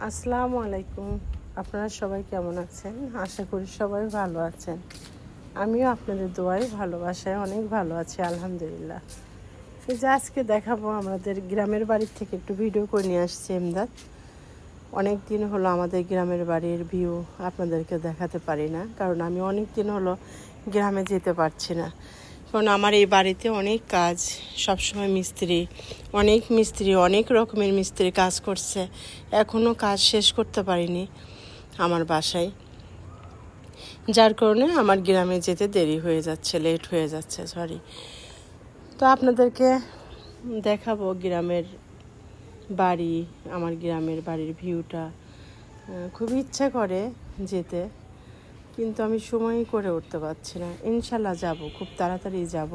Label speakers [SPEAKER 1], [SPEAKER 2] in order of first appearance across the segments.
[SPEAKER 1] আসসালামু আলাইকুম। আপনারা সবাই কেমন আছেন? আশা করি সবাই ভালো আছেন। আমিও আপনাদের দোয়ায় ভালোবাসায় অনেক ভালো আছি, আলহামদুলিল্লাহ। এই যে আজকে দেখাবো আমাদের গ্রামের বাড়ির থেকে একটু ভিডিও করে নিয়ে আসছি এমদাদ। অনেক দিন হলো আমাদের গ্রামের বাড়ির ভিউ আপনাদেরকে দেখাতে পারি না, কারণ আমি অনেক দিন হলো গ্রামে যেতে পারছি না। কারণ আমার এই বাড়িতে অনেক কাজ, সবসময় মিস্ত্রি, অনেক রকমের মিস্ত্রি কাজ করছে। এখনও কাজ শেষ করতে পারিনি আমার বাসায়, যার কারণে আমার গ্রামে যেতে দেরি হয়ে যাচ্ছে, লেট হয়ে যাচ্ছে, সরি। তো আপনাদেরকে দেখাবো গ্রামের বাড়ি, আমার গ্রামের বাড়ির ভিউটা। খুবই ইচ্ছা করে যেতে, কিন্তু আমি সময়ই করে উঠতে পারছি না। ইনশাল্লাহ যাব, খুব তাড়াতাড়ি যাব,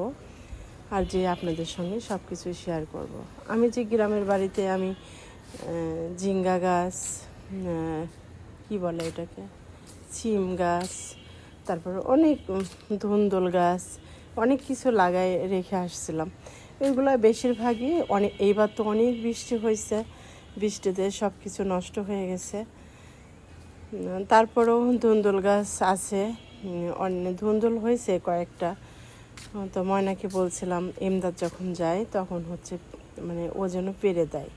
[SPEAKER 1] আর যে আপনাদের সঙ্গে সব কিছু শেয়ার করব। আমি যে গ্রামের বাড়িতে আমি ঝিঙ্গা গাছ, কি বলে এটাকে, সিম গাছ, তারপর অনেক ধুন্দুল গাছ, অনেক কিছু লাগাই রেখে আসছিলাম। এগুলো বেশিরভাগই এইবার তো অনেক বৃষ্টি হয়েছে, বৃষ্টিতে সব কিছু নষ্ট হয়ে গেছে। তারপরেও ধুন্দুল গাছ আছে, ধুন্দুল হয়েছে কয়েকটা। তো ময়নাকে বলছিলাম এমদাদ যখন যায় তখন হচ্ছে মানে ও যেন পেরে দেয়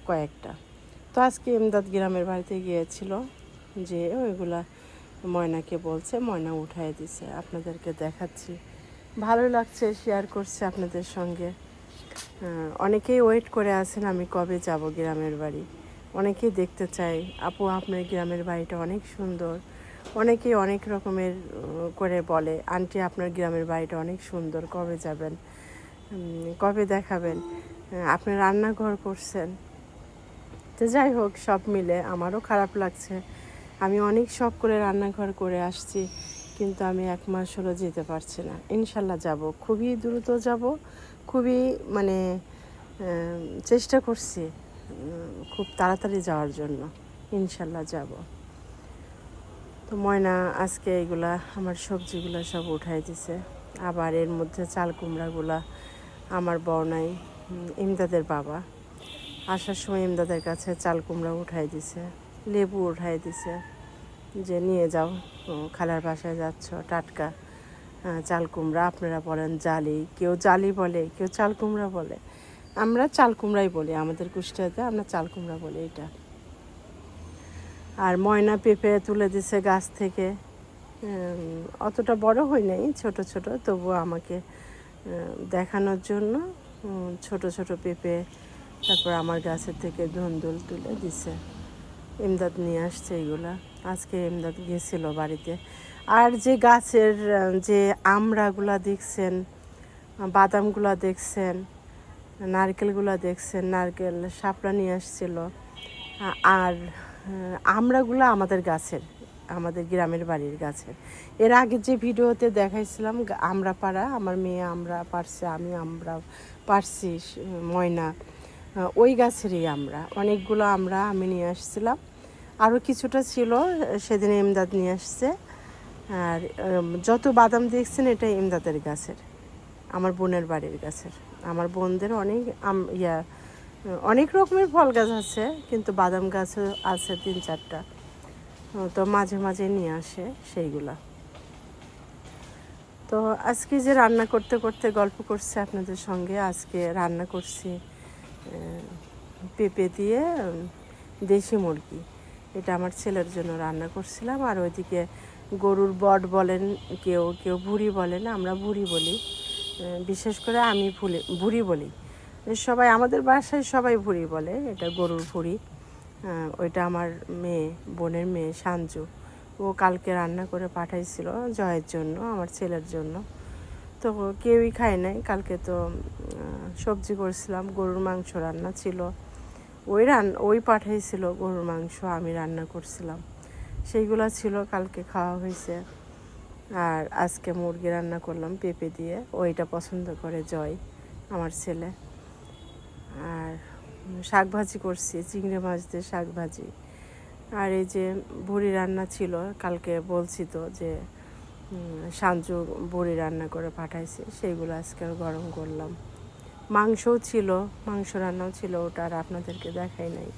[SPEAKER 1] কয়েকটা। তো আজকে এমদাদ গ্রামের বাড়িতে গিয়েছিল, যে ওইগুলা ময়নাকে বলছে, ময়না উঠায় দিছে। আপনাদেরকে দেখাচ্ছি, ভালো লাগছে, শেয়ার করছে আপনাদের সঙ্গে। অনেকেই ওয়েট করে আছেন আমি কবে যাব গ্রামের বাড়ি। অনেকেই দেখতে চাই, আপু আপনার গ্রামের বাড়িটা অনেক সুন্দর। অনেকেই অনেক রকমের করে বলে, আন্টি আপনার গ্রামের বাড়িটা অনেক সুন্দর, কবে যাবেন, কবে দেখাবেন, আপনি রান্নাঘর করছেন। তো যাই হোক, সব মিলে আমারও খারাপ লাগছে। আমি অনেক শখ করে রান্নাঘর করে আসছি, কিন্তু আমি 1 মাস হলো যেতে পারছি না। ইনশাল্লাহ যাব, খুবই দ্রুত যাব, খুবই মানে চেষ্টা করছি খুব তাড়াতাড়ি যাওয়ার জন্য। ইনশাল্লাহ যাব। তো ময়না আজকে এইগুলা আমার সবজিগুলো সব উঠাই দিছে। আবার এর মধ্যে চাল কুমড়াগুলা আমার বর্ণাই ইমদাদের বাবা আসার সময় ইমদাদের কাছে চাল কুমড়া উঠাই দিছে, লেবু উঠাই দিছে, যে নিয়ে যাও, খালার বাসায় যাচ্ছ, টাটকা চাল কুমড়া। আপনারা বলেন জালি, কেউ জালি বলে, কেউ চাল কুমড়া বলে। আমরা চাল কুমড়াই বলি, আমাদের কুষ্টিয়াতে আমরা চাল কুমড়া বলি এটা। আর ময়না পেঁপে তুলে দিছে গাছ থেকে, অতটা বড় হয় নাই, ছোট ছোট, তবুও আমাকে দেখানোর জন্য ছোট ছোট পেঁপে, তারপর আমার গাছের থেকে ধুন্দুল তুলে দিছে। এমদাদ নিয়ে আসছে এইগুলা। আজকে এমদাদ গেছিল বাড়িতে। আর যে গাছের যে আমড়াগুলা দেখছেন, বাদামগুলা দেখছেন, নারকেলগুলা দেখছেন, নারকেল শাপলা নিয়ে আসছিল। আর আমড়াগুলো আমাদের গাছের, আমাদের গ্রামের বাড়ির গাছের। এর আগে যে ভিডিওতে দেখাইছিলাম আমরা পাড়া, আমার মেয়ে আমরা পারছে, আমি আমরা পারছি, ময়না, ওই গাছেরই আমরা অনেকগুলো আমরা আমি নিয়ে আসছিলাম। আরও কিছুটা ছিল সেদিন এমদাদ নিয়ে আসছে। আর যত বাদাম দেখছেন এটা এমদাদের গাছের, আমার বোনের বাড়ির গাছের। আমার বোনদের অনেক রকমের ফল গাছ আছে, কিন্তু বাদাম গাছও আছে 3-4টা। তো মাঝে মাঝে নিয়ে আসে সেইগুলা। তো আজকে যে রান্না করতে করতে গল্প করছে আপনাদের সঙ্গে, আজকে রান্না করছি পেঁপে দিয়ে দেশি মুরগি। এটা আমার ছেলের জন্য রান্না করছিলাম। আর ওইদিকে গরুর বট বলেন, কেউ কেউ ভুঁড়ি বলেন, আমরা ভুঁড়ি বলি, বিশেষ করে আমি ভুঁড়ি বলি। সবাই আমাদের বাসায় সবাই ভুঁড়ি বলে, এটা গরুর ভুঁড়ি। ওইটা আমার মেয়ে, বোনের মেয়ে সাঞ্জু, ও কালকে রান্না করে পাঠাইছিল জয়ের জন্য, আমার ছেলের জন্য। তো কেউই খায় নাই কালকে। তো সবজি করছিলাম, গরুর মাংস রান্না ছিল, ওই পাঠাইছিল গরুর মাংস, আমি রান্না করছিলাম, সেইগুলো ছিল, কালকে খাওয়া হয়েছে। আর আজকে মুরগি রান্না করলাম পেঁপে দিয়ে, ওইটা পছন্দ করে জয়, আমার ছেলে। আর শাক ভাজি করছি, চিংড়ি মাছ দিয়ে শাক ভাজি। আর এই যে বুড়ি রান্না ছিল, কালকে বলছি তো যে সাঞ্জু বুড়ি রান্না করে পাঠাইছে, সেইগুলো আজকে গরম করলাম। মাংসও ছিল, মাংস রান্নাও ছিল, ওটা আর আপনাদেরকে দেখাই নাই।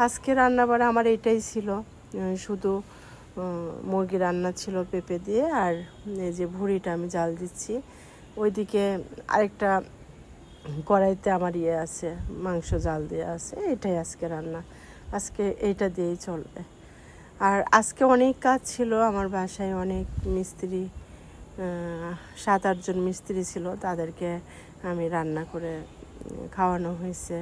[SPEAKER 1] আজকে রান্নাবাড়া আমার এটাই ছিল, শুধু মুরগি রান্না ছিল পেঁপে দিয়ে, আর এই যে ভুঁড়িটা আমি জাল দিচ্ছি। ওইদিকে আরেকটা কড়াইতে আমার আছে, মাংস জাল দিয়ে আছে। এটাই আজকে রান্না, আজকে এইটা দিয়েই চলবে। আর আজকে অনেক কাজ ছিল আমার বাসায়, অনেক মিস্ত্রি, 7-8 জন মিস্ত্রি ছিল, তাদেরকে আমি রান্না করে খাওয়ানো হয়েছে।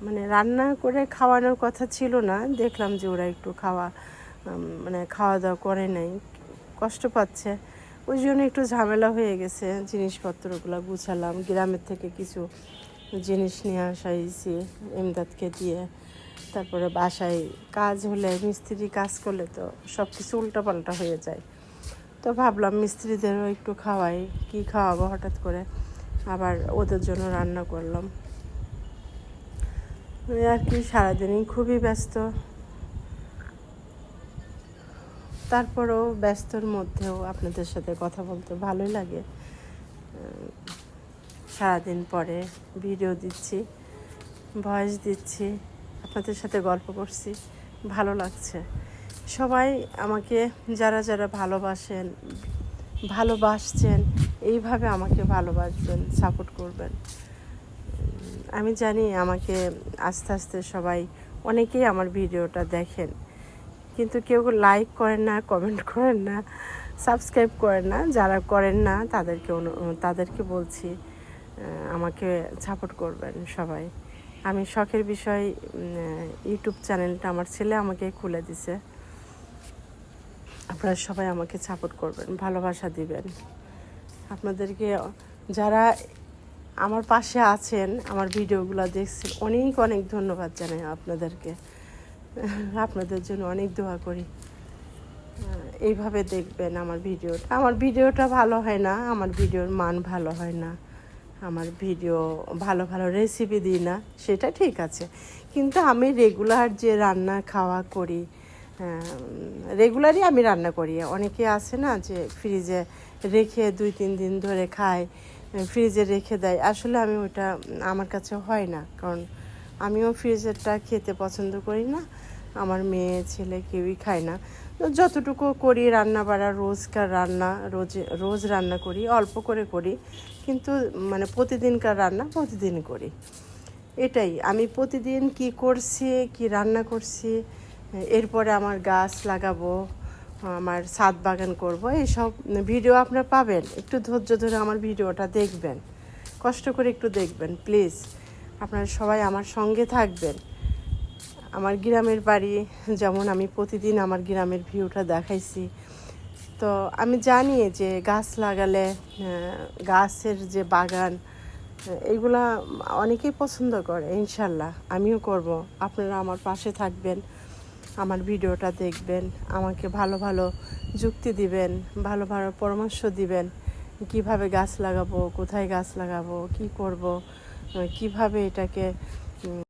[SPEAKER 1] মানে রান্না করে খাওয়ানোর কথা ছিল না, দেখলাম যে ওরা একটু খাওয়া দাওয়া করে নাই, কষ্ট পাচ্ছে, ওই জন্য একটু ঝামেলা হয়ে গেছে। জিনিসপত্রগুলো গুছালাম, গ্রামের থেকে কিছু জিনিস নিয়ে আসা হয়েছি এমদাদকে দিয়ে। তারপরে বাসায় কাজ হলে, মিস্ত্রি কাজ করলে তো সব কিছু উল্টাপাল্টা হয়ে যায়। তো ভাবলাম মিস্ত্রিদেরও একটু খাওয়াই, কি খাওয়াবো হঠাৎ করে, আবার ওদের জন্য রান্না করলাম। আর কি, সারাদিনই খুবই ব্যস্ত, তারপরেও ব্যস্তর মধ্যেও আপনাদের সাথে কথা বলতে ভালোই লাগে। সারাদিন পরে ভিডিও দিচ্ছি, ভয়েস দিচ্ছি, আপনাদের সাথে গল্প করছি, ভালো লাগছে। সবাই আমাকে যারা যারা ভালোবাসছেন, এইভাবে আমাকে ভালোবাসবেন, সাপোর্ট করবেন। আমি জানি আমাকে আস্তে আস্তে সবাই, অনেকেই আমার ভিডিওটা দেখেন, কিন্তু কেউ লাইক করেন না, কমেন্ট করেন না, সাবস্ক্রাইব করেন না। যারা করেন না তাদেরকে বলছি আমাকে সাপোর্ট করবেন সবাই। আমি শখের বিষয়, ইউটিউব চ্যানেলটা আমার ছেলে আমাকে খুলে দিছে। আপনারা সবাই আমাকে সাপোর্ট করবেন, ভালোবাসা দিবেন। আপনাদেরকে, যারা আমার পাশে আছেন, আমার ভিডিওগুলো দেখছেন, অনেক অনেক ধন্যবাদ জানাই আপনাদেরকে। আপনাদের জন্য অনেক দোয়া করি। এইভাবে দেখবেন আমার ভিডিওটা ভালো হয় না, আমার ভিডিওর মান ভালো হয় না, আমার ভিডিও ভালো ভালো রেসিপি দিই না, সেটা ঠিক আছে। কিন্তু আমি রেগুলার যে রান্না খাওয়া করি, রেগুলারই আমি রান্না করি। অনেকে আছে না যে ফ্রিজে রেখে 2-3 দিন ধরে খায়, ফ্রিজে রেখে দেয়। আসলে আমি ওটা, আমার কাছে হয় না, কারণ আমিও ফ্রিজেরটা খেতে পছন্দ করি না, আমার মেয়ে ছেলে কেউই খায় না। তো যতটুকু করি রান্না বাড়া, রোজকার রান্না, রোজ রান্না করি, অল্প করে করি, কিন্তু মানে প্রতিদিনকার রান্না প্রতিদিন করি। এটাই আমি প্রতিদিন কি করছি, কি রান্না করছি, এরপরে আমার গাছ লাগাবো, আমার ছাদ বাগান করব, এইসব ভিডিও আপনারা পাবেন। একটু ধৈর্য ধরে আমার ভিডিওটা দেখবেন, কষ্ট করে একটু দেখবেন প্লিজ। আপনারা সবাই আমার সঙ্গে থাকবেন। আমার গ্রামের বাড়ি, যেমন আমি প্রতিদিন আমার গ্রামের ভিউটা দেখাইছি। তো আমি জানি যে গাছ লাগালে, গাছের যে বাগান, এগুলা অনেকেই পছন্দ করে। ইনশাল্লাহ আমিও করব। আপনারা আমার পাশে থাকবেন, আমার ভিডিওটা দেখবেন, আমাকে ভালো ভালো যুক্তি দিবেন, ভালো ভালো পরামর্শ দিবেন, কিভাবে গাছ লাগাবো, কোথায় গাছ লাগাবো, কি করব, কিভাবে এটাকে